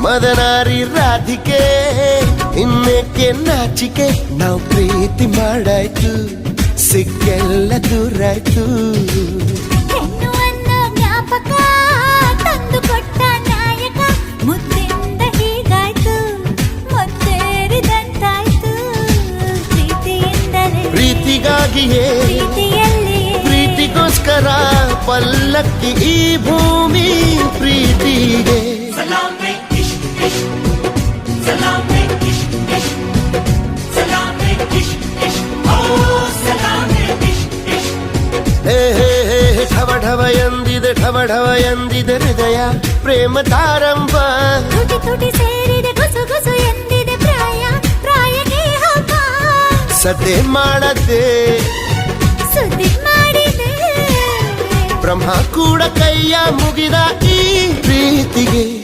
ಮದನಾರಿ ರಾಧಿಕೆ ಇನ್ನೇಕೆ ನಾಚಿಕೆ ನಾವು ಪ್ರೀತಿ ಮಾಡಾಯ್ತು ಸಿಕ್ಕೆಲ್ಲ ದೂರಾಯ್ತು ಜ್ಞಾಪಕ ತಂದು ಕೊಟ್ಟ ನಾಯಕ ಮುದ್ದಿಂದ ಹೀಗಾಯ್ತು ಮುತ್ತೇರಿದಂತಾಯ್ತು ಪ್ರೀತಿಯಿಂದಲೇ ಪ್ರೀತಿಗಾಗಿಯೇ ಪ್ರೀತಿಯಲ್ಲಿಯೇ ಪ್ರೀತಿಗೋಸ್ಕರ ಪಲ್ಲಕ್ಕಿ ಈ ಭೂಮಿ ಪ್ರೀತಿಗೆ ಢವ ಎಂದಿದೆ ಢವ ಢವ ಎಂದಿದೆ ಹೃದಯ ಪ್ರೇಮ ತಾರಂಭ ತುಟಿ ತುಟಿ ಸೇರಿದೆ ಗುಸು ಗುಸು ಎಂದಿದೆ ಪ್ರಾಯ ಪ್ರಾಯಕ್ಕೆ ಹಬ್ಬ ಸದ್ದೆ ಮಾಡದೆ ಸುದ್ದಿ ಮಾಡಿದೆ ಬ್ರಹ್ಮ ಕೂಡ ಕೈಯ ಮುಗಿದ ಈ ಪ್ರೀತಿಗೆ